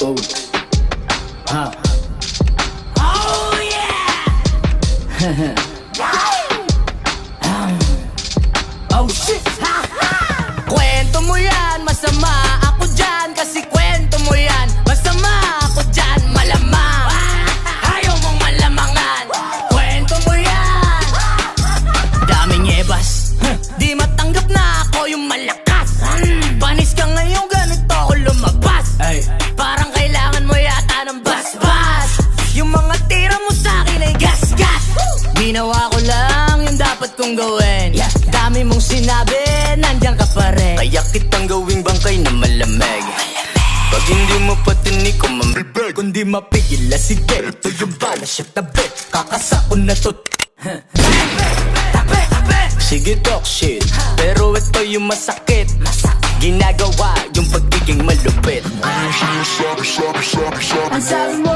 Oh. Oh yeah! Oh shit! Kwento mo yan, masama ako dyan. Kasi kwento mo yan, masama ako dyan. Malamang, ayaw mong malamangan. Kwento mo yan, daming ebas. Di matanggap na ako yung malakas. Panis ka ngayon, ganito ako lumabas. Parang kailangan mo yata ng basbas. Yung mga tira mo sa'kin ay gas-gas. Ginawa ko lang yung dapat kong gawin. Dami mong sinabi, nandiyan ka pa rin. Kaya kitang gawing bangkay na malamig. Pag hindi mo patinig ko mamibig. Kundi mapigil na sige, ito yung bala siya tabi. Kakasako na to. Sige talk shit, pero ito yung masakit. Ginagawa yung pagiging malupit. Ang sabi mo,